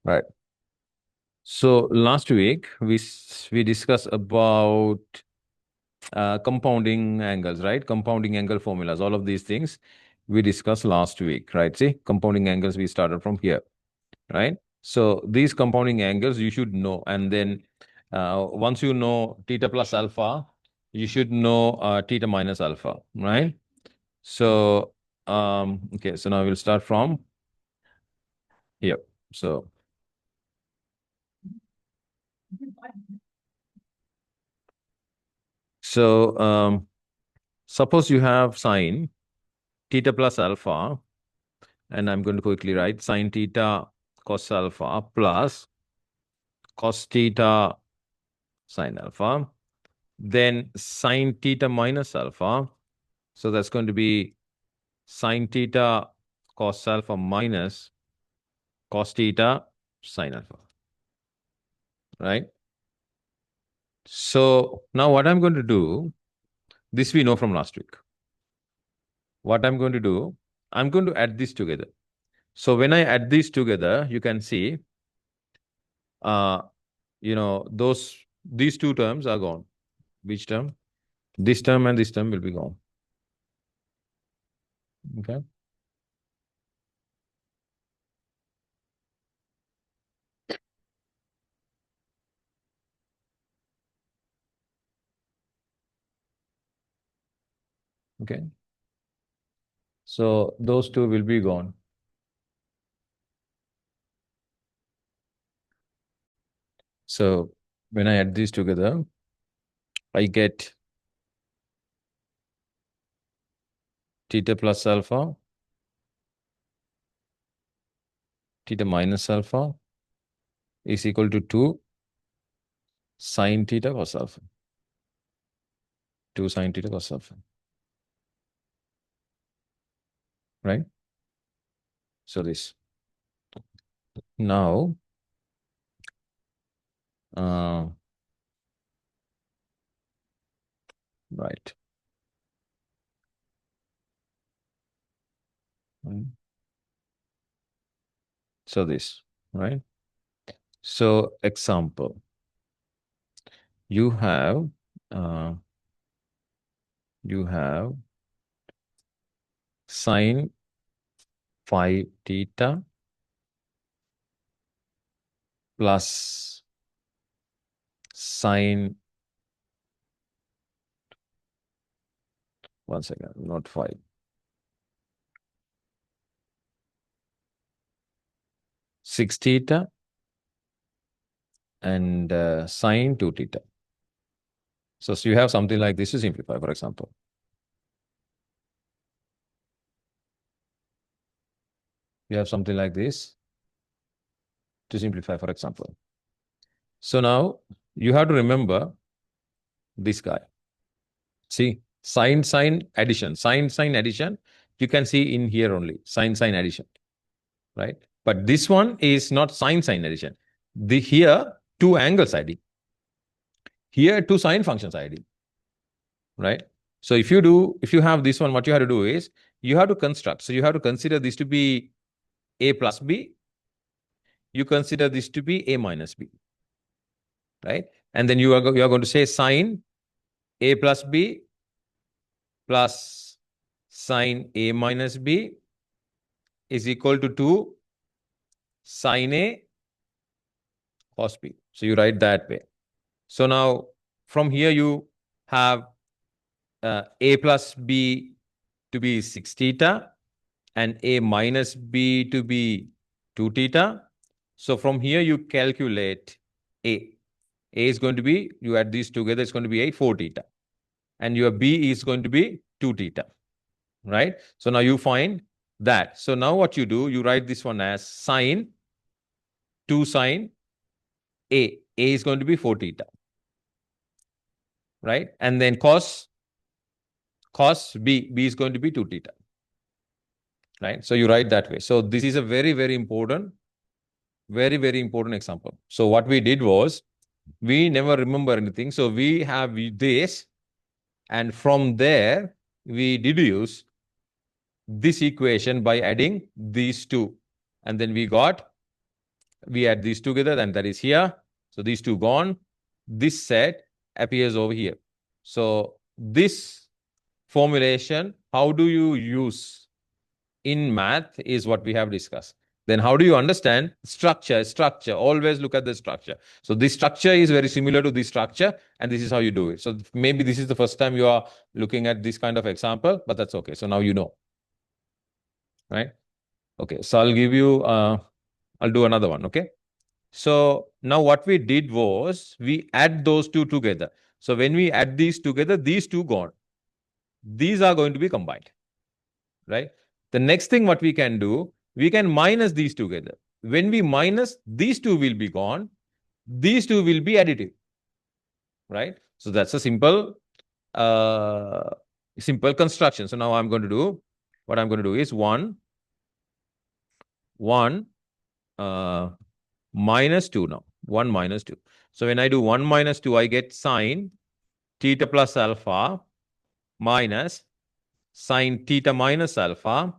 Right. So last week we discussed about compounding angles, right? Compounding angle formulas, all of these things we discussed last week, right? See, compounding angles we started from here, right? So these compounding angles you should know, and then once you know theta plus alpha, you should know theta minus alpha, right? So okay, so now we'll start from here. So suppose you have sine theta plus alpha, and I'm going to quickly write sine theta cos alpha plus cos theta sine alpha, then sine theta minus alpha. So that's going to be sine theta cos alpha minus cos theta sine alpha, right? So now what I'm going to do, this we know from last week. What I'm going to do, I'm going to add this together. So when I add these together, you can see, uh, these two terms are gone. Which term? This term and this term will be gone. Okay. Okay. So those two will be gone. So when I add these together, I get theta plus alpha, theta minus alpha is equal to 2 sine theta cos alpha. 2 sine theta cos alpha. Right? So this. Now, uh, right. So this, right? So example, you have uh, sine phi theta plus sine, one second, not 5, 6 theta and sine 2 theta. So you have something like this to simplify, for example. You have something like this to simplify, for example. So now you have to remember this guy. See, sine addition, sine addition, you can see in here only, sine addition, right? But this one is not sine addition. Here, two angles ID. Here, two sine functions ID, right? So if you have this one, what you have to do is, you have to construct. So you have to consider this to be a plus b. You consider this to be a minus b, right? And then you are going to say sine a plus b plus sine a minus b is equal to 2 sine a cos b. So you write that way. So now from here you have a plus b to be 6 theta and a minus b to be 2 theta. So from here you calculate a. A is going to be, you add these together, it's going to be a 4 theta. And your b is going to be 2 theta, right? So now you find that. So now what you do, you write this one as sine 2 sine a. A is going to be 4 theta, right? And then cos b is going to be 2 theta, right? So you write that way. So this is a very, very important example. So what we did was, we never remember anything. So we have this, and from there we deduce this equation by adding these two, and then we got We add these together, and that is here. So these two gone. This set appears over here. So this formulation, how do you use in math is what we have discussed. Then how do you understand structure? Structure. Always look at the structure. So this structure is very similar to this structure, and this is how you do it. So maybe this is the first time you are looking at this kind of example, but that's okay. So now you know. Right? Okay. So I'll give you, I'll do another one. Okay. So now what we did was we add those two together. So when we add these together, these two gone. These are going to be combined. Right? The next thing what we can do, we can minus these together. When we minus, these two will be gone. These two will be additive. Right? So that's a simple construction. So now I'm going to do, what I'm going to do is 1 minus 2 now. 1 minus 2. So when I do 1 minus 2, I get sine theta plus alpha minus sine theta minus alpha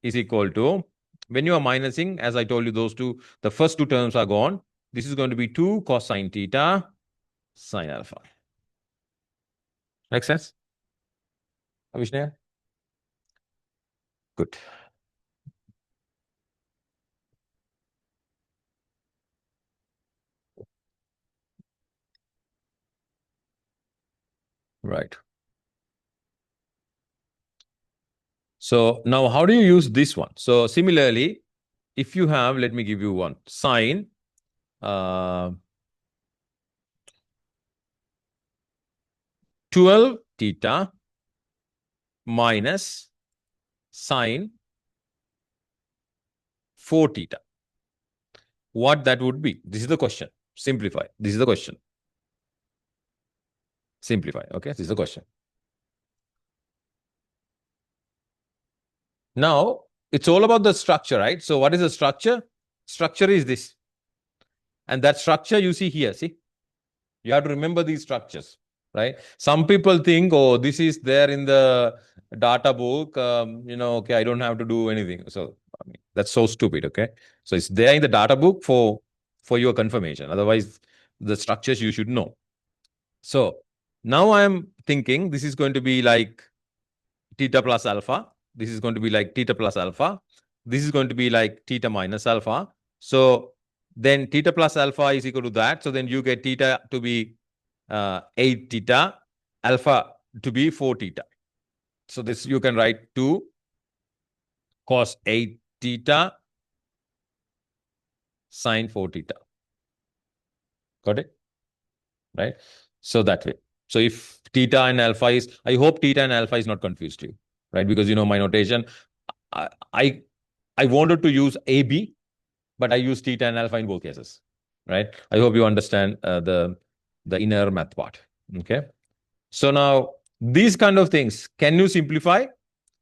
is equal to, when you are minusing, as I told you, those two, the first two terms are gone. This is going to be 2 cosine theta sine alpha. Make sense? Avishnair? Good. Right. So now how do you use this one? So similarly, if you have, let me give you one, sine 12 theta minus sine 4 theta. What that would be? This is the question. Simplify. This is the question. Simplify. Okay, this is the question. Now, it's all about the structure, right? So what is the structure? Structure is this. And that structure you see here, see? You have to remember these structures, right? Some people think, oh, this is there in the data book, okay, I don't have to do anything. So, I mean, that's so stupid, okay? So it's there in the data book for your confirmation. Otherwise, the structures you should know. So now I'm thinking this is going to be like theta plus alpha. This is going to be like theta plus alpha. This is going to be like theta minus alpha. So then theta plus alpha is equal to that. So then you get theta to be 8 theta, alpha to be 4 theta. So this you can write 2 cos 8 theta sine 4 theta. Got it? Right? So that way. So if theta and alpha is, I hope theta and alpha is not confused you, right? Because you know my notation, I wanted to use AB, but I use theta and alpha in both cases, right? I hope you understand the inner math part. Okay. So now these kind of things, can you simplify?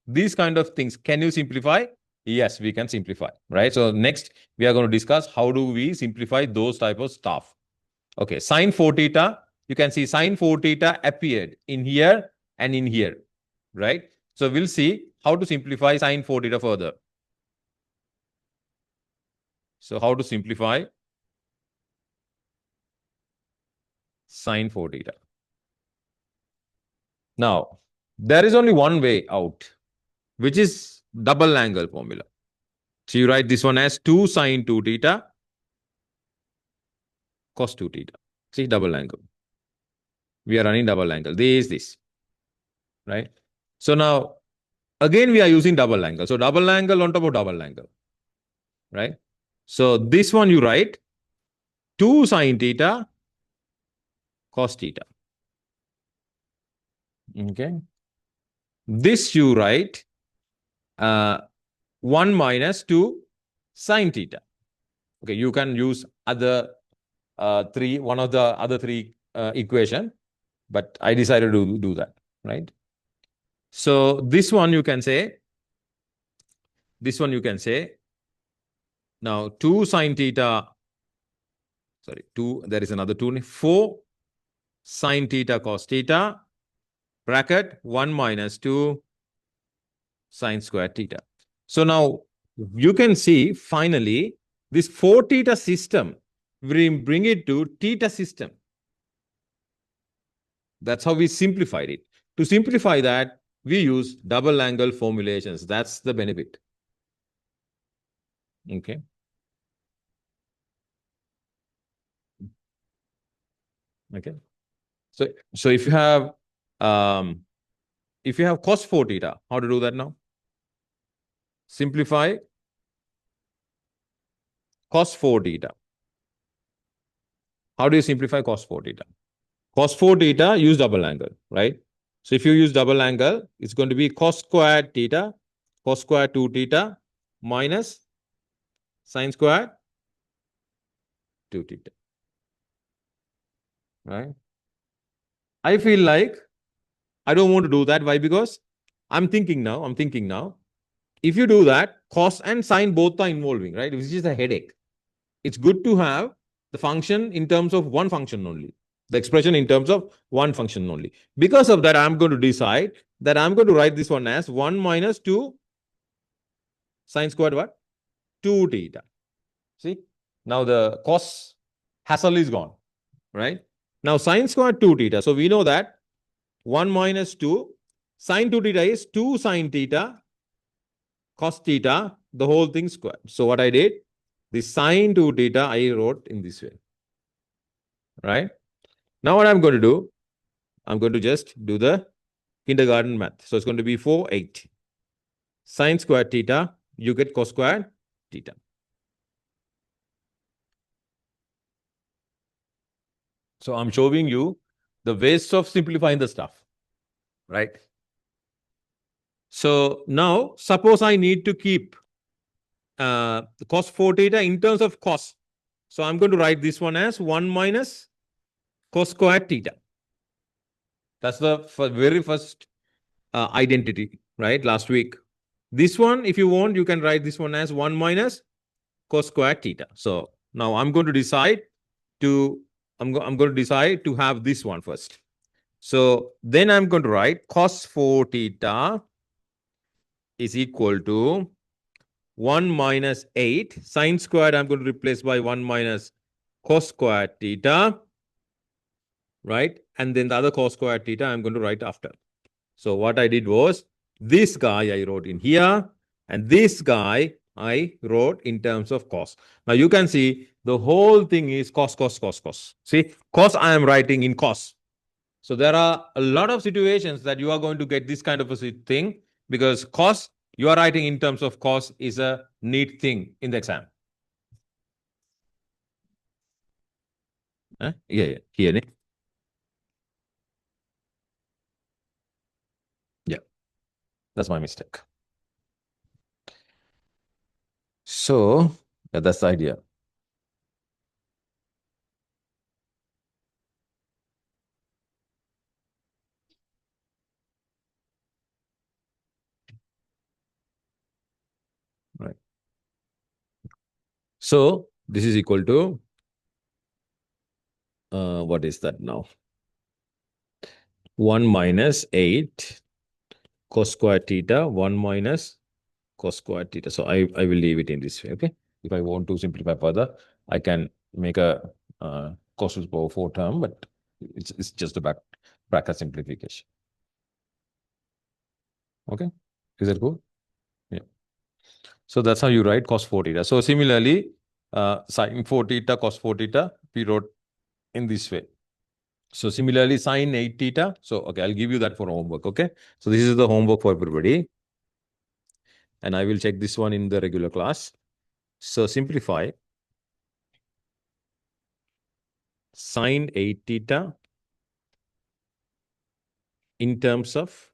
These kind of things, can you simplify? Yes, we can simplify, right? So next we are going to discuss how do we simplify those type of stuff. Okay, sine 4 theta, you can see sine 4 theta appeared in here and in here, right? So we'll see how to simplify sine 4 theta further. So how to simplify sine 4 theta. Now, there is only one way out, which is double angle formula. So you write this one as 2 sine 2 theta cos 2 theta. See, double angle. We are running double angle. This, right? So now, again, we are using double angle. So double angle on top of double angle, right? So this one you write 2 sine theta cos theta. Okay. This you write 1 minus 2 sine theta. Okay, you can use other one of the other three equation, but I decided to do that, right? So this one you can say, now 2 sine theta, sorry, 2, there is another 2, 4 sine theta cos theta, bracket 1 minus 2 sine square theta. So now you can see finally this 4 theta system, we bring it to theta system. That's how we simplified it. To simplify that, we use double angle formulations. That's the benefit. Okay. Okay. So if you have cos 4 theta, how to do that now? Simplify cos 4 theta. How do you simplify cos 4 theta? Cos 4 theta, use double angle, right? So if you use double angle, it's going to be cos squared theta, cos squared 2 theta minus sine squared 2 theta, right? I feel like I don't want to do that. Why? Because I'm thinking now. If you do that, cos and sine both are involving, right? Which is a headache. It's good to have the function in terms of one function only, the expression in terms of one function only. Because of that, I'm going to decide that I'm going to write this one as 1 minus 2 sine squared what? 2 theta. See? Now the cos hassle is gone, right? Now sine squared 2 theta. So we know that 1 minus 2 sine 2 theta is 2 sine theta cos theta, the whole thing squared. So what I did, the sine 2 theta I wrote in this way, right? Now what I'm going to do, I'm going to just do the kindergarten math. So it's going to be 4, 8. Sine squared theta, you get cos squared theta. So I'm showing you the ways of simplifying the stuff, right? So now suppose I need to keep cos 4 theta in terms of cos. So I'm going to write this one as 1 minus cos squared theta. That's the very first identity, right? Last week. This one, if you want, you can write this one as 1 minus cos squared theta. So now I'm going to decide to have this one first. So then I'm going to write cos 4 theta is equal to 1 minus 8 sine squared. I'm going to replace by 1 minus cos squared theta, right? And then the other cos squared theta I'm going to write after. So what I did was this guy I wrote in here, and this guy I wrote in terms of cos. Now you can see the whole thing is cos, cos, cos, cos. See, cos I am writing in cos. So there are a lot of situations that you are going to get this kind of a thing, because cos you are writing in terms of cos is a neat thing in the exam. Yeah. Here. Yeah, that's my mistake. So that's the idea. Right. So this is equal to what is that now? 1 minus 8 cos square theta, 1 minus cos square theta. So I will leave it in this way. Okay. If I want to simplify further, I can make a cos to the power 4 term, but it's just a bracket simplification. Okay. Is that cool? Yeah. So that's how you write cos 4 theta. So similarly, sin 4 theta, cos 4 theta, we wrote in this way. So similarly, sin 8 theta. So, okay, I'll give you that for homework. Okay. So this is the homework for everybody. And I will check this one in the regular class. So simplify sin 8 theta in terms of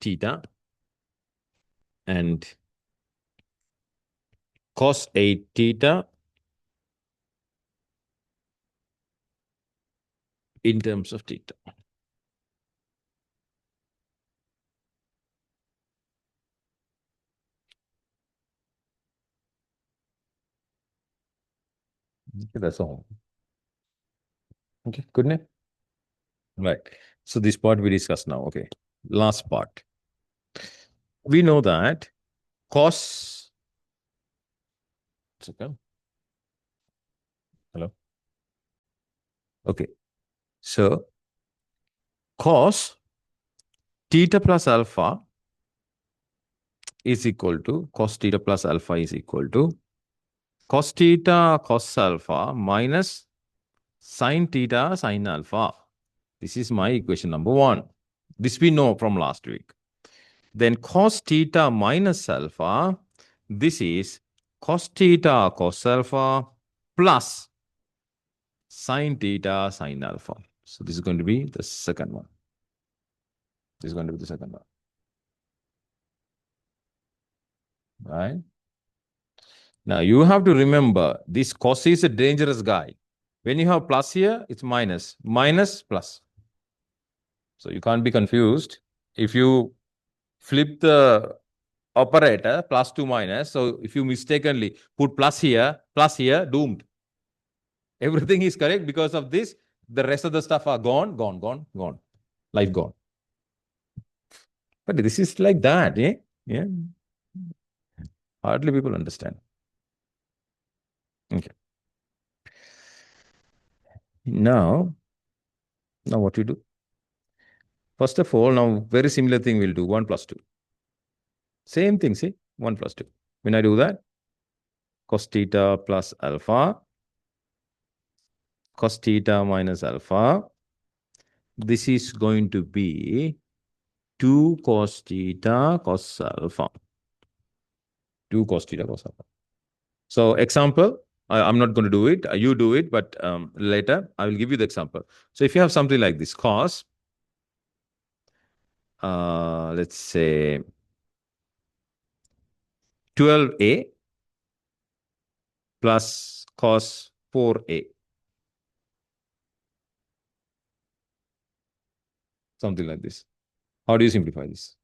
theta and cos 8 theta in terms of theta. Okay, that's all. Okay, good name. Right. So this part we discussed now. Okay. Last part. We know that cos Second. Hello. Okay. So cos theta plus alpha is equal to cos theta plus alpha is equal to cos theta cos alpha minus sin theta sin alpha. This is my equation number 1. This we know from last week. Then cos theta minus alpha, this is cos theta cos alpha plus sin theta sin alpha. So this is going to be the second one. This is going to be the second one. Right? Now you have to remember this cos is a dangerous guy. When you have plus here, it's minus, minus, plus. So you can't be confused. If you flip the operator, plus to minus, so if you mistakenly put plus here, doomed. Everything is correct because of this. The rest of the stuff are gone, gone, gone, gone. Life gone. But this is like that, eh? Yeah. Hardly people understand. Okay. Now what you do? First of all, now very similar thing we'll do, 1 plus 2. Same thing, see? 1 plus 2. When I do that, cos theta plus alpha, cos theta minus alpha, this is going to be 2 cos theta cos alpha. 2 cos theta cos alpha. So example, I'm not going to do it. You do it, but later I will give you the example. So if you have something like this, cos, let's say 12a plus cos 4a. Something like this. How do you simplify this?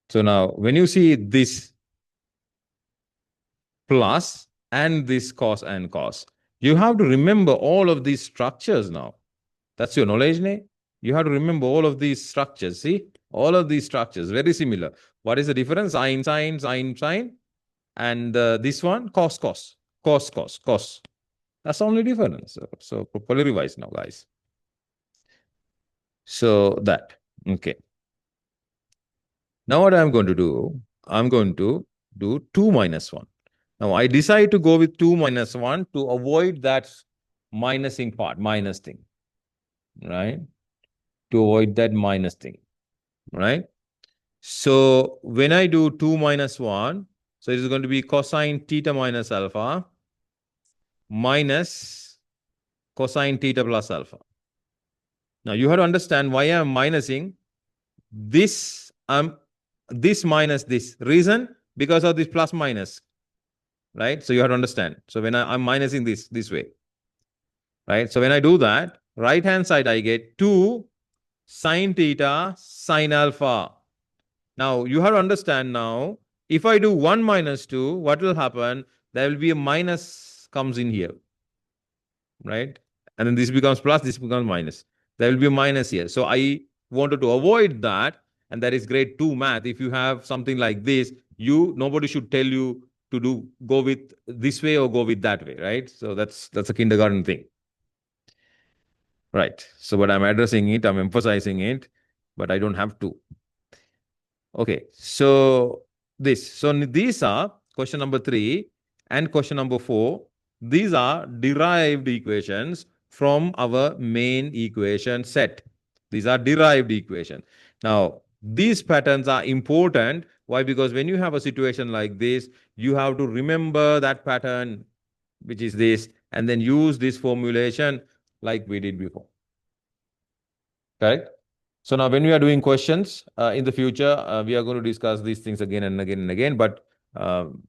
So now when you see this plus and this cos and cos, you have to remember all of these structures now. That's your knowledge, ne? You have to remember all of these structures. See? All of these structures, very similar. What is the difference? Sine, sine, sine, sine. And this one, cos, cos, cos, cos, cos. That's the only difference. So properly revise now, guys. So that, okay. Now what I'm going to do, I'm going to do 2 minus 1. Now I decide to go with 2 minus 1 to avoid that minusing part, minus thing, right? To avoid that minus thing, right? So when I do 2 minus 1, so it is going to be cosine theta minus alpha minus cosine theta plus alpha. Now you have to understand why I'm minusing this, this minus this. Reason? Because of this plus minus, right? So you have to understand. So when I'm minusing this way, right? So when I do that, right hand side I get 2 sine theta sine alpha. Now you have to understand now, if I do 1 minus 2, what will happen? There will be a minus comes in here, right? And then this becomes plus, this becomes minus. There will be a minus here. So I wanted to avoid that. And that is grade 2 math. If you have something like this, nobody should tell you to go with this way or go with that way, right? So that's a kindergarten thing. Right. So but I'm addressing it, I'm emphasizing it, but I don't have to. Okay. So these are question number 3 and question number 4. These are derived equations from our main equation set. These are derived equations. Now, these patterns are important. Why? Because when you have a situation like this, you have to remember that pattern, which is this, and then use this formulation like we did before. Correct? So now when we are doing questions in the future, we are going to discuss these things again and again and again, but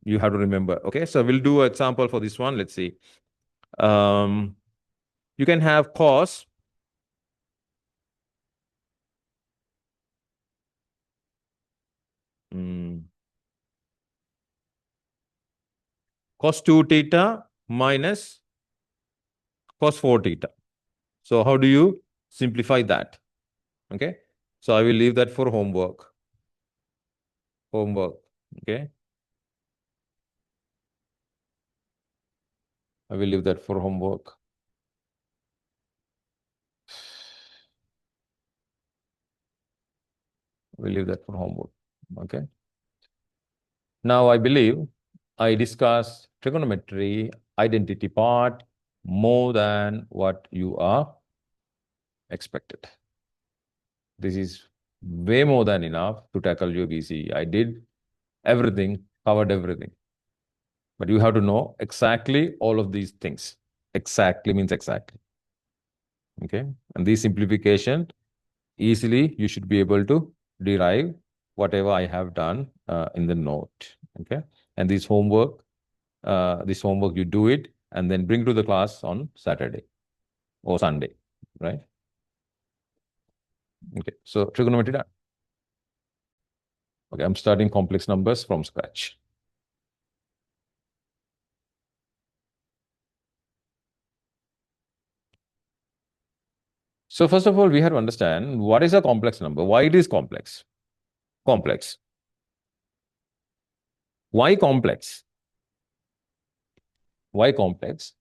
you have to remember. Okay, so we'll do an example for this one. Let's see. You can have cos cos 2 theta minus cos 4 theta. So how do you simplify that? Okay, so I will leave that for homework. Okay. I will leave that for homework. We'll leave that for homework. Okay. Now, I believe I discussed trigonometry identity part more than what you are expected. This is way more than enough to tackle your VCE. I did everything, covered everything. But you have to know exactly all of these things. Exactly means exactly. Okay. And this simplification, easily you should be able to derive whatever I have done in the note. Okay. And this homework you do it and then bring to the class on Saturday or Sunday, right? Okay, so trigonometry done. Okay, I'm starting complex numbers from scratch. So first of all, we have to understand what is a complex number, why it is complex. Complex. Why complex? Why complex?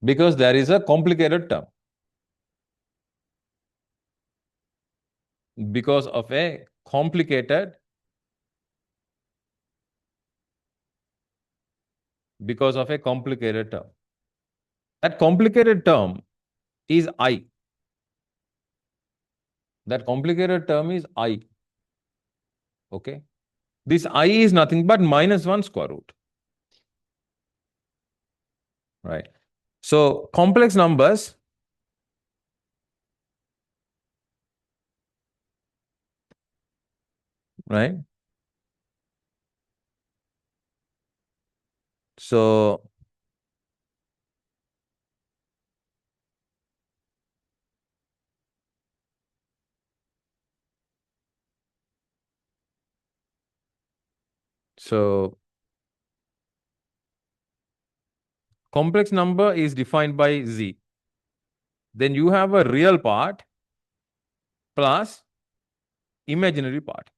Because there is a complicated term. Because of a complicated term. That complicated term is I. That complicated term is I. Okay. This I is nothing but -1 square root. Right. So complex numbers right? So complex number is defined by Z. Then you have a real part plus imaginary part.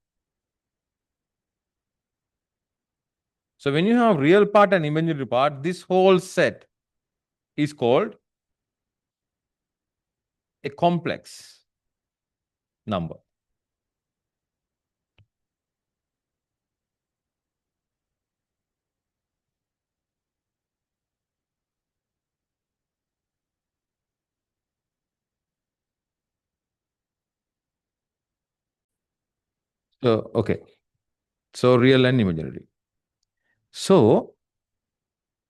So when you have real part and imaginary part, this whole set is called a complex number. So, okay. So real and imaginary. So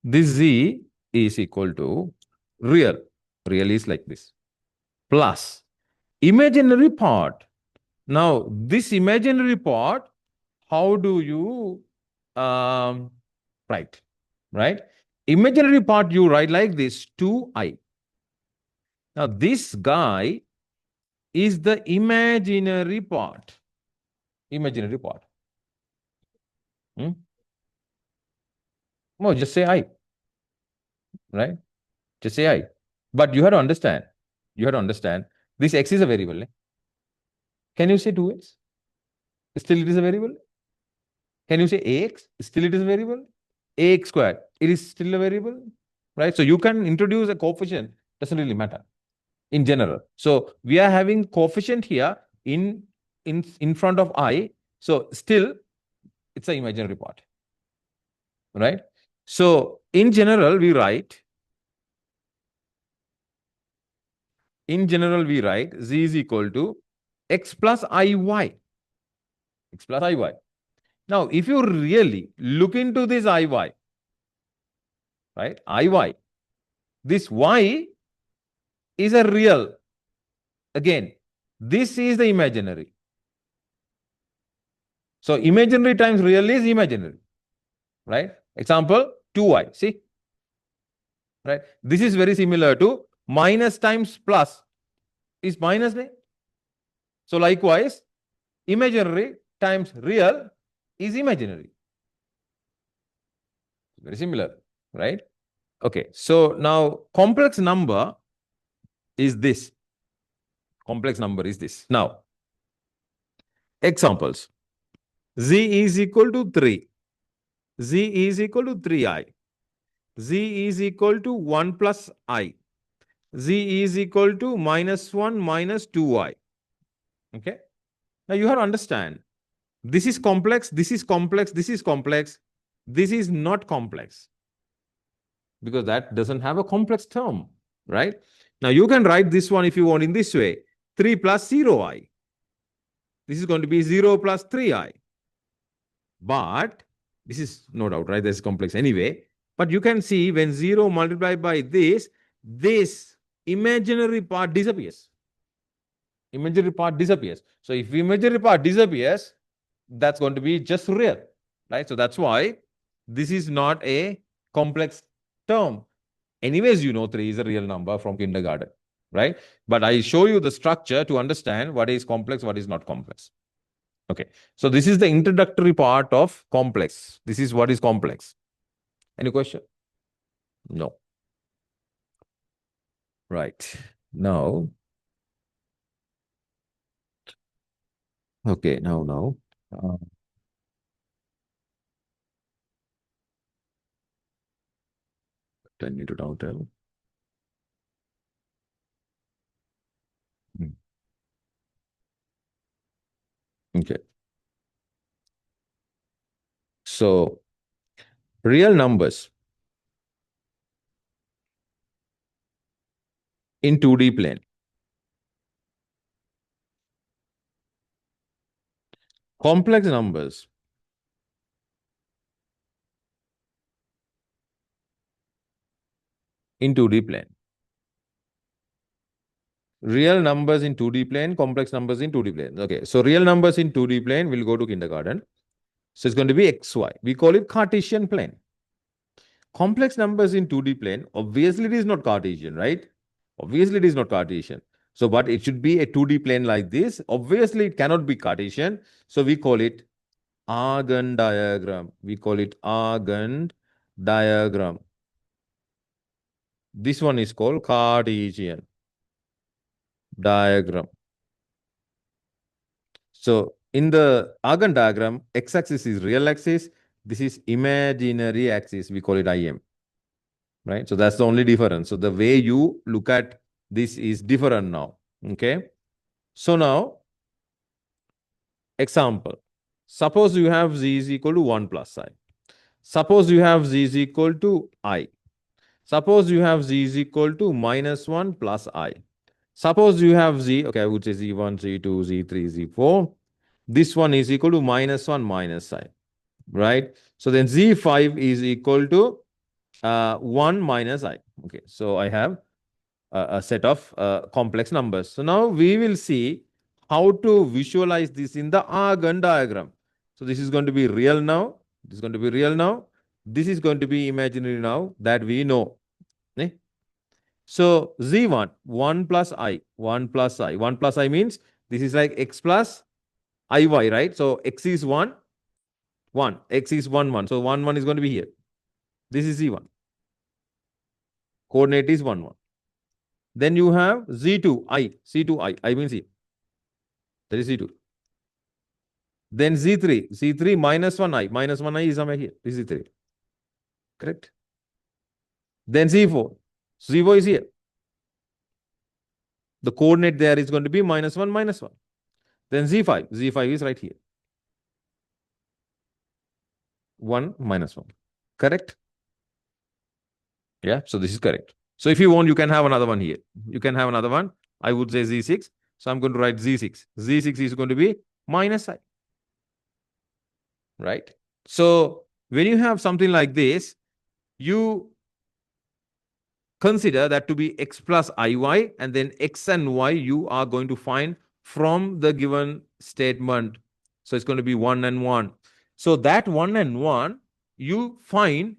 this Z is equal to real. Real is like this. Plus imaginary part. Now, this imaginary part, how do you write? Right? Imaginary part you write like this, 2I. Now, this guy is the imaginary part. Imaginary part. No, just say I. Right? Just say I. But you have to understand. This x is a variable. Can you say 2x? Still it is a variable. Can you say ax? Still it is a variable. Ax squared. It is still a variable. Right? So you can introduce a coefficient. Doesn't really matter in general. So we are having coefficient here in front of I. So still it's an imaginary part. Right? So in general, we write z is equal to x plus iy. X plus iy. Now, if you really look into this iy, right? Iy, this y is a real. Again, this is the imaginary. So imaginary times real is imaginary. Right? Example, 2y. See? Right? This is very similar to minus times plus is minus. So likewise, imaginary times real is imaginary. Very similar, right? Okay, so now complex number is this. Complex number is this. Now, examples. Z is equal to 3. Z is equal to 3i. Z is equal to 1 plus I. Z is equal to minus 1 minus 2I. Okay. Now you have to understand. This is complex, this is complex, this is complex. This is not complex because that doesn't have a complex term, right? Now you can write this one if you want in this way. 3 plus 0I. This is going to be 0 plus 3I. But this is no doubt, right? This is complex anyway. But you can see when 0 multiplied by this imaginary part disappears. Imaginary part disappears. So if imaginary part disappears, that's going to be just real, right? So that's why this is not a complex term. Anyways, you know 3 is a real number from kindergarten, right? But I show you the structure to understand what is complex, what is not complex. Okay. So this is the introductory part of complex. This is what is complex. Any question? No. Right. Now, okay, now. I need to now tell. Okay. So, real numbers in 2D plane. Complex numbers in 2D plane. Real numbers in 2D plane, complex numbers in 2D plane. Okay, so real numbers in 2D plane will go to kindergarten. So it's going to be XY. We call it Cartesian plane. Complex numbers in 2D plane, obviously it is not Cartesian, right? Obviously it is not Cartesian. So, but it should be a 2D plane like this. Obviously it cannot be Cartesian. So we call it Argand diagram. We call it Argand diagram. This one is called Cartesian diagram. So in the Argand diagram, x-axis is real axis. This is imaginary axis. We call it IM. Right? So that's the only difference. So the way you look at this is different now. Okay. So now, example. Suppose you have z is equal to 1 plus I. Suppose you have z is equal to I. Suppose you have z is equal to minus 1 plus I. Suppose you have z, okay, I would say z1, z2, z3, z4. This one is equal to minus 1 minus I, right? So then z5 is equal to 1 minus I. Okay, so I have a set of complex numbers. So now we will see how to visualize this in the Argand diagram. So this is going to be real now. This is going to be real now. This is going to be imaginary now that we know. Okay? So Z1, 1 plus I, 1 plus I. 1 plus I means this is like x plus IY, right? So x is 1, 1. X is 1, 1. So 1, 1 is going to be here. This is Z1. Coordinate is 1, 1. Then you have Z2, I, C2I. I means here. That is Z2. Then Z3, Z3 minus 1I. Minus 1I is somewhere here. This is Z3. Correct? Then Z4. Z4 is here. The coordinate there is going to be minus 1, minus 1. Then Z5. Z5 is right here. 1, minus 1. Correct? Yeah, so this is correct. So if you want, you can have another one here. You can have another one. I would say Z6. So I'm going to write Z6. Z6 is going to be minus I. Right? So when you have something like this, you consider that to be x plus iy, and then x and y you are going to find from the given statement. So it's going to be 1 and 1. So that 1 and 1 you find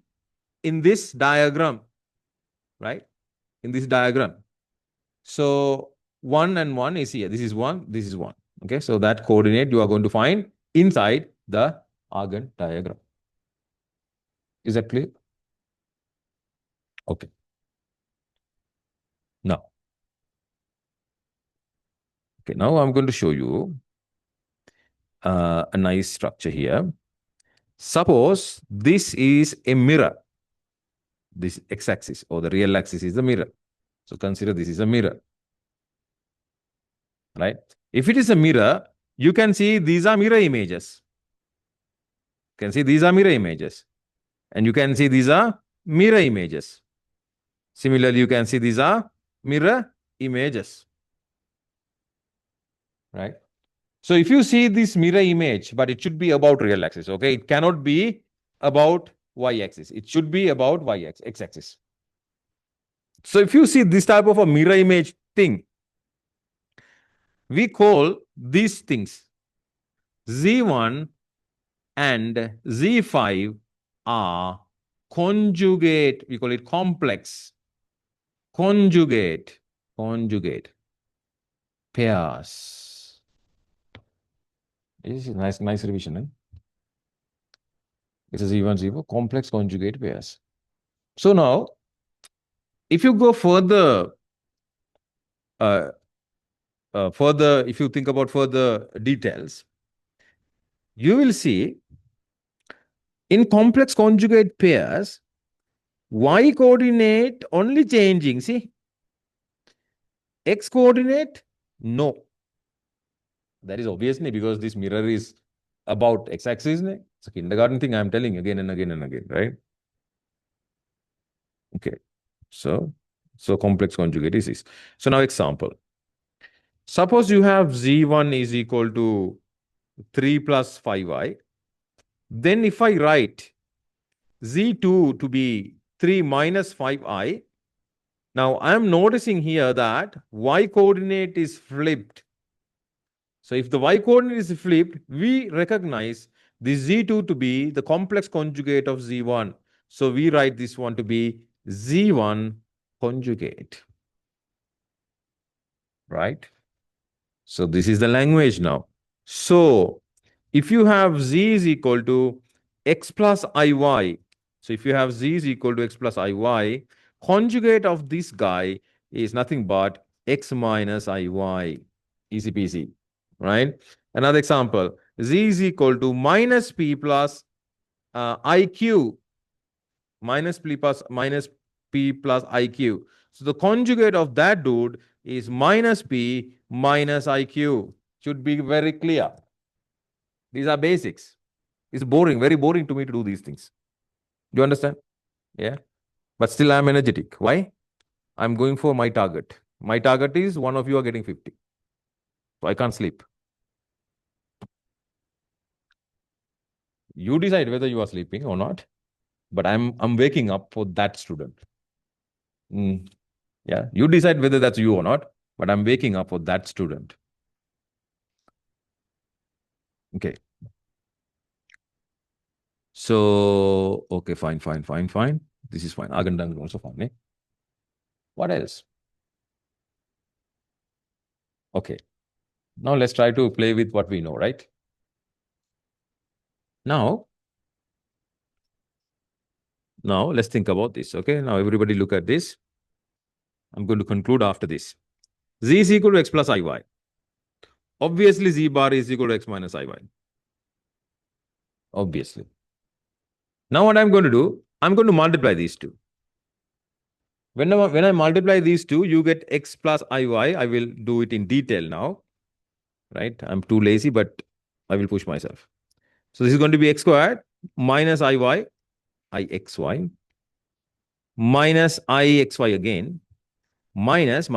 in this diagram, right? In this diagram. So 1 and 1 is here. This is 1, this is 1. Okay, so that coordinate you are going to find inside the Argand diagram. Is that clear? Okay. Now, okay, now I'm going to show you a nice structure here. Suppose this is a mirror. This x-axis or the real axis is the mirror. So consider this is a mirror, right? If it is a mirror, you can see these are mirror images. You can see these are mirror images. And you can see these are mirror images. Similarly, you can see these are mirror images, right? So if you see this mirror image, but it should be about real axis, okay? It cannot be about y-axis. It should be about x-axis. So if you see this type of a mirror image thing, we call these things Z1 and Z5 are conjugate, we call it complex, conjugate pairs. This is nice revision, eh? It is Z1, Z4, complex conjugate pairs. So now, if you go further, if you think about further details, you will see in complex conjugate pairs, y coordinate only changing. See, x coordinate, no. That is obviously because this mirror is about x-axis. It's a kindergarten thing I'm telling again and again and again, right? Okay. So complex conjugate is this. So now example. Suppose you have z1 is equal to 3 plus 5i. Then if I write z2 to be 3 minus 5i, now I am noticing here that y coordinate is flipped. So if the y coordinate is flipped, we recognize the z2 to be the complex conjugate of z1. So we write this one to be z1 conjugate. Right? So this is the language now. So if you have z is equal to x plus iy, so if you have z is equal to x plus iy, conjugate of this guy is nothing but x minus iy. Easy peasy, right? Another example, z is equal to minus p plus iq, minus p plus iq. So the conjugate of that dude is minus p minus iq. Should be very clear. These are basics. It's boring, very boring to me to do these things. Do you understand? Yeah. But still I'm energetic. Why? I'm going for my target. My target is one of you are getting 50. So I can't sleep. You decide whether you are sleeping or not. But I'm waking up for that student. Yeah. You decide whether that's you or not. But I'm waking up for that student. Okay. So, okay, fine. This is fine. Agandang is also fine. Eh? What else? Okay. Now let's try to play with what we know, right? Now let's think about this. Okay. Now everybody look at this. I'm going to conclude after this. Z is equal to x plus iy. Obviously, z bar is equal to x minus iy. Obviously. Now what I'm going to do, I'm going to multiply these two. When I multiply these two, you get x plus iy. I will do it in detail now. Right? I'm too lazy, but I will push myself. So this is going to be x squared minus iy, ixy, minus ixy again, minus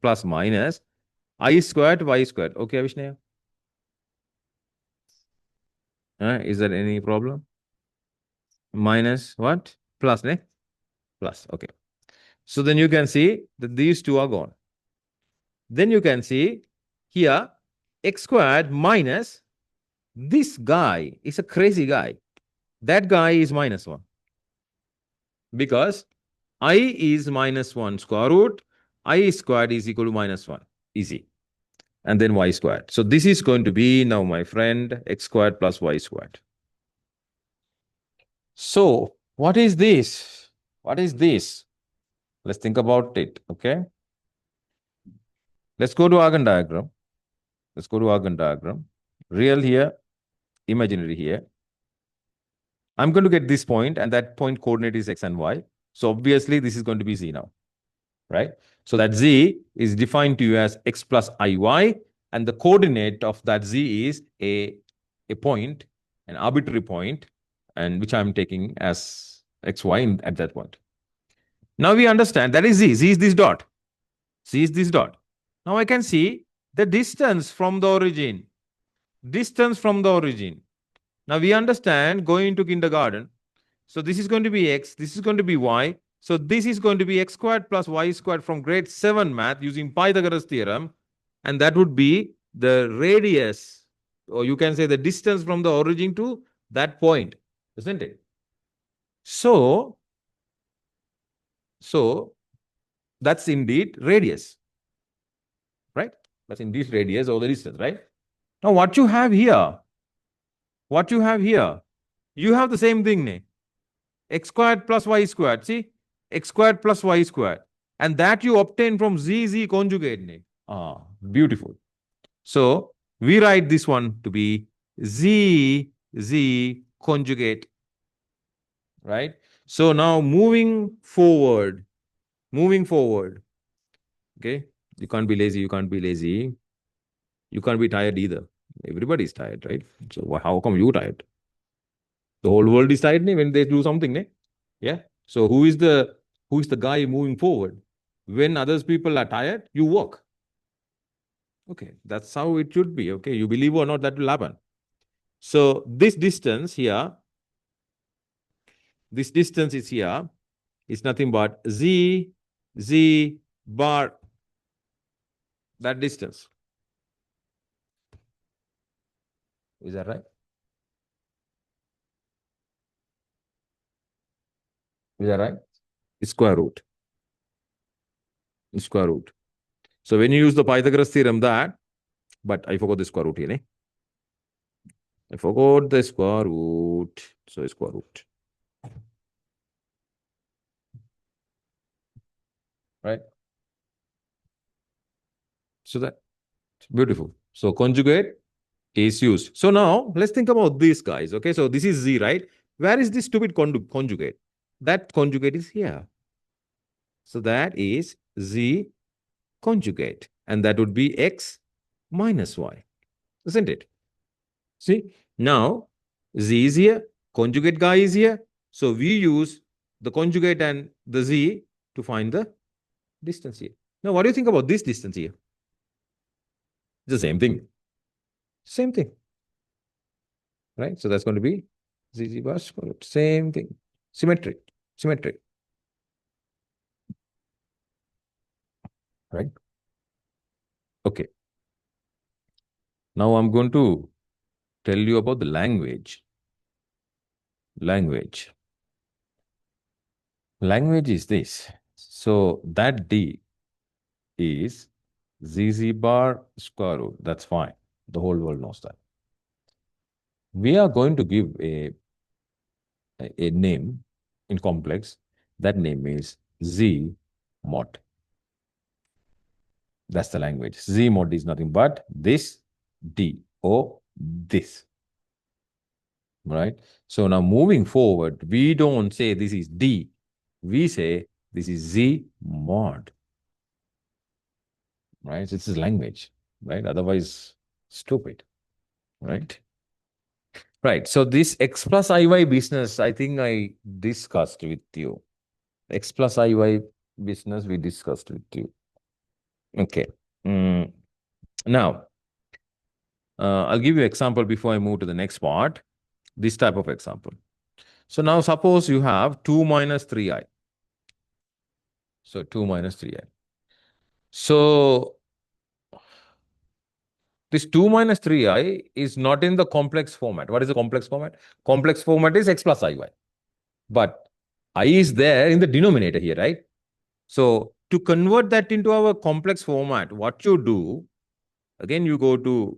plus minus I squared y squared. Okay, Avishnav? Is there any problem? Minus what? Plus, ne? Plus, okay. So then you can see that these two are gone. Then you can see here x squared minus this guy is a crazy guy. That guy is minus 1. Because I is minus 1 square root. I squared is equal to minus 1. Easy. And then y squared. So this is going to be now, my friend, x squared plus y squared. So what is this? What is this? Let's think about it. Okay. Let's go to Argand diagram. Let's go to Argand diagram. Real here, imaginary here. I'm going to get this point, and that point coordinate is x and y. So obviously, this is going to be z now, right? So that z is defined to you as x plus iy, and the coordinate of that z is a point, an arbitrary point, and which I'm taking as xy at that point. Now we understand that is z. Z is this dot. Z is this dot. Now I can see the distance from the origin. Distance from the origin. Now we understand going into kindergarten. So this is going to be x, this is going to be y. So this is going to be x squared plus y squared from grade 7 math using Pythagoras theorem. And that would be the radius, or you can say the distance from the origin to that point, isn't it? So that's indeed radius, right? That's indeed radius or the distance, right? Now what you have here, you have the same thing, ne? X squared plus y squared. See, x squared plus y squared, and that you obtain from z conjugate. Ne? Ah, beautiful. So we write this one to be z conjugate, right? So now moving forward, okay, you can't be lazy, you can't be tired either. Everybody's tired, right? So how come you tired? The whole world is tired when they do something, ne? Yeah. So who is the guy moving forward? When others people are tired, you walk. Okay, that's how it should be. Okay, you believe or not, that will happen. So this distance here, this distance is here, is nothing but z bar, that distance. Is that right? Is that right? Square root. Square root. So when you use the Pythagoras theorem, but I forgot the square root here. I forgot the square root. So square root. Right? So that's beautiful. So conjugate is used. So now let's think about these guys. Okay, so this is z, right? Where is this stupid conjugate? That conjugate is here. So that is z conjugate, and that would be x minus y, isn't it? See, now z is here, conjugate guy is here. So we use the conjugate and the z to find the distance here. Now, what do you think about this distance here? It's the same thing. Same thing. Right? So that's going to be z bar square root. Same thing. Symmetry. Symmetry. Right? Okay. Now I'm going to tell you about the language. Language. Language is this. So that d is z bar square root. That's fine. The whole world knows that. We are going to give a name in complex. That name is z mod. That's the language. Z mod is nothing but this d or this. Right? So now moving forward, we don't say this is d. We say this is z mod. Right? This is language. Right? Otherwise, stupid. Right? Right. So this x plus iy business, I think I discussed with you. X plus iy business we discussed with you. Okay. Now, I'll give you an example before I move to the next part. This type of example. So now suppose you have 2 minus 3i. So 2 minus 3i. So this 2 minus 3i is not in the complex format. What is the complex format? Complex format is x plus iy. But I is there in the denominator here, right? So to convert that into our complex format, what you do, again, you go to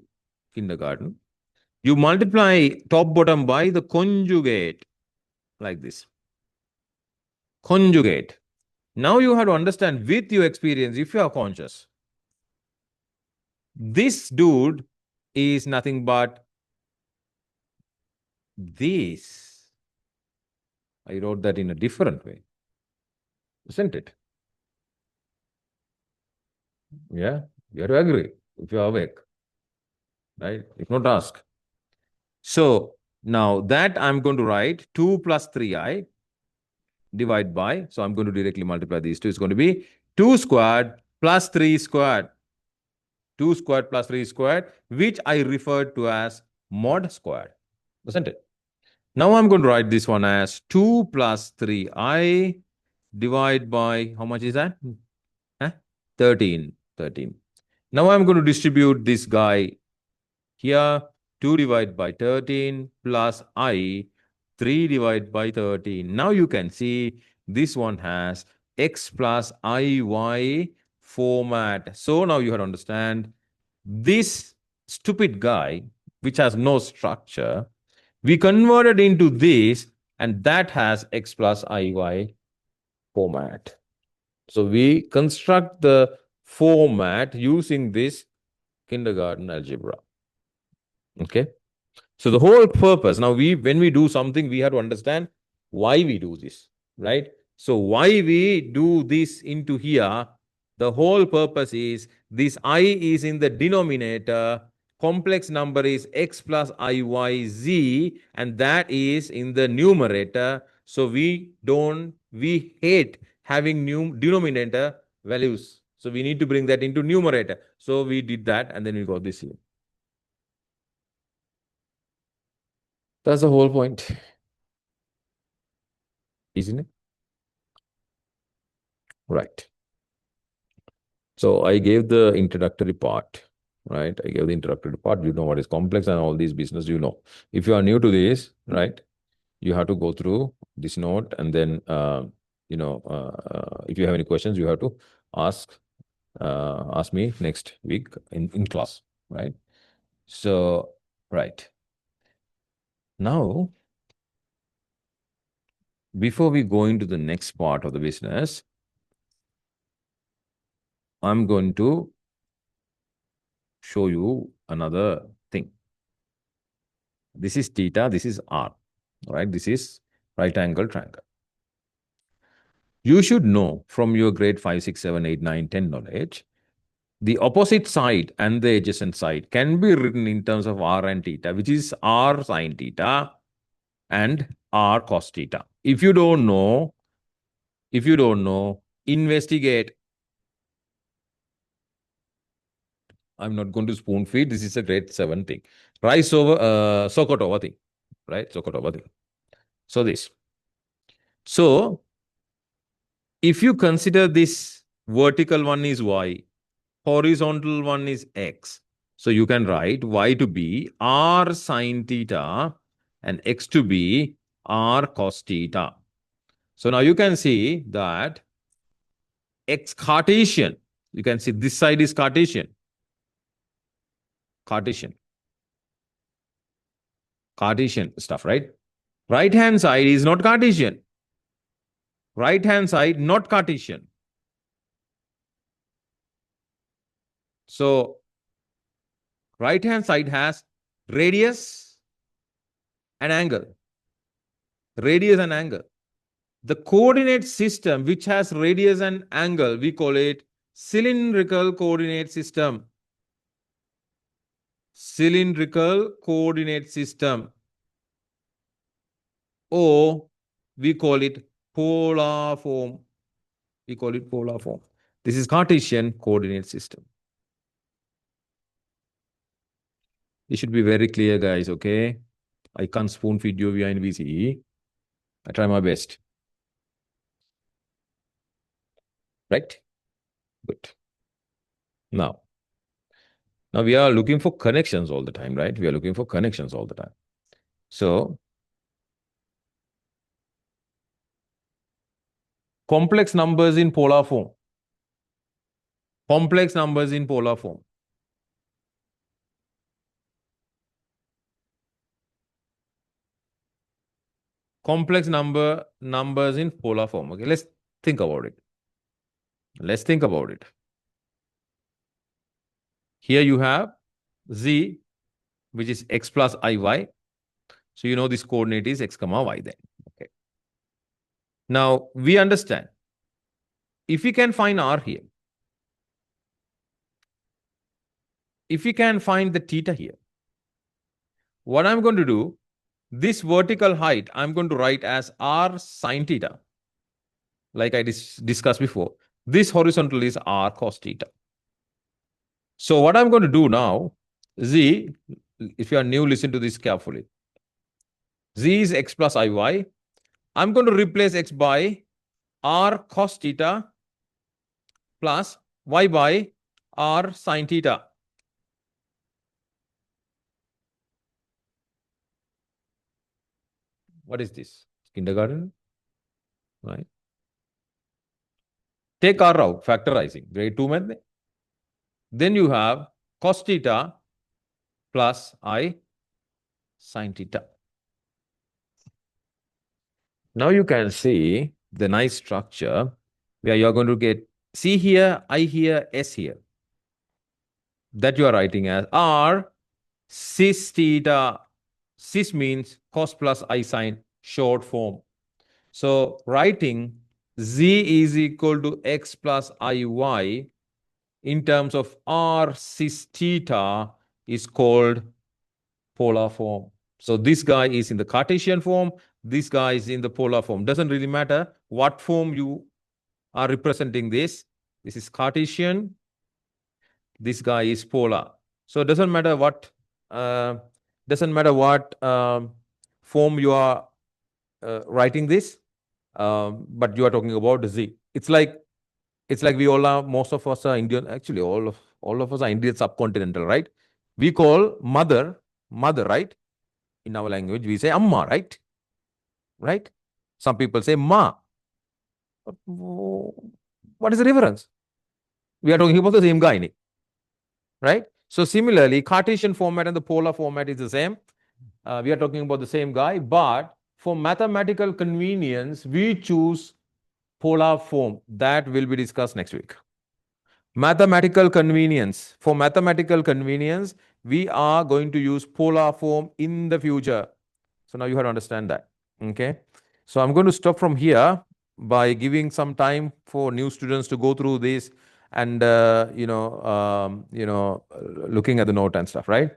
kindergarten, you multiply top bottom by the conjugate like this. Conjugate. Now you have to understand with your experience, if you are conscious, this dude is nothing but this. I wrote that in a different way, isn't it? Yeah, you have to agree if you're awake, right? If not, ask. So now that I'm going to write 2 plus 3i divide by, so I'm going to directly multiply these two. It's going to be 2 squared plus 3 squared. 2 squared plus 3 squared, which I referred to as mod squared, isn't it? Now I'm going to write this one as 2 plus 3i divide by, how much is that? Huh? 13. 13. Now I'm going to distribute this guy here. 2 divided by 13 plus I, 3 divided by 13. Now you can see this one has x plus iy format. So now you have to understand this stupid guy, which has no structure, we converted into this, and that has x plus iy format. So we construct the format using this kindergarten algebra. Okay. So the whole purpose, now when we do something, we have to understand why we do this, right? So why we do this into here, the whole purpose is this I is in the denominator, complex number is x plus iyz, and that is in the numerator. So we hate having denominator values. So we need to bring that into numerator. So we did that, and then we got this here. That's the whole point, isn't it? Right. So I gave the introductory part, right? I gave the introductory part. You know what is complex and all these business, you know. If you are new to this, right, you have to go through this note, and then, if you have any questions, you have to ask ask me next week in class, right? So, right. Now, before we go into the next part of the business, I'm going to show you another thing. This is theta, this is r, right? This is right angle triangle. You should know from your grade 5, 6, 7, 8, 9, 10 knowledge, the opposite side and the adjacent side can be written in terms of r and theta, which is r sine theta and r cos theta. If you don't know, investigate. I'm not going to spoon feed. This is a grade 7 thing. Rice over, Sokot over thing, right? Sokot over thing. So this. So if you consider this vertical one is y, horizontal one is x. So you can write y to be r sine theta and x to be r cos theta. So now you can see that x Cartesian, you can see this side is Cartesian. Cartesian stuff, right? Right hand side is not Cartesian. Right hand side not Cartesian. So right hand side has radius and angle. Radius and angle. The coordinate system which has radius and angle, we call it cylindrical coordinate system. Cylindrical coordinate system. Or we call it polar form. We call it polar form. This is Cartesian coordinate system. It should be very clear, guys, okay? I can't spoon feed you via in VCE. I try my best. Right? Good. Now we are looking for connections all the time, right? We are looking for connections all the time. So complex numbers in polar form. Complex numbers in polar form. Complex numbers in polar form. Okay, let's think about it. Let's think about it. Here you have z, which is x plus iy. So you know this coordinate is x comma y then. Okay. Now, we understand. If we can find r here, if we can find the theta here, what I'm going to do, this vertical height, I'm going to write as r sine theta, like I discussed before. This horizontal is r cos theta. So what I'm going to do now, z, if you are new, listen to this carefully. Z is x plus iy. I'm going to replace x by r cos theta plus y by r sine theta. What is this? Kindergarten, right? Take r out, factorizing, grade 2 math. Then you have cos theta plus I sine theta. Now you can see the nice structure where you are going to get C here, I here, S here. That you are writing as R cis theta. Cis means cos plus I sine, short form. So writing Z is equal to X plus IY in terms of R cis theta is called polar form. So this guy is in the Cartesian form. This guy is in the polar form. Doesn't really matter what form you are representing this. This is Cartesian. This guy is polar. So it doesn't matter what form you are writing this, but you are talking about Z. It's like we all are. Most of us are Indian. Actually, all of us are Indian subcontinental, right? We call mother, right? In our language, we say amma, right? Right? Some people say ma. What is the difference? We are talking about the same guy, right? So similarly, Cartesian format and the polar format is the same. We are talking about the same guy, but for mathematical convenience, we choose polar form. That will be discussed next week. Mathematical convenience. For mathematical convenience, we are going to use polar form in the future. So now you have to understand that. Okay. So I'm going to stop from here by giving some time for new students to go through this and looking at the note and stuff, right?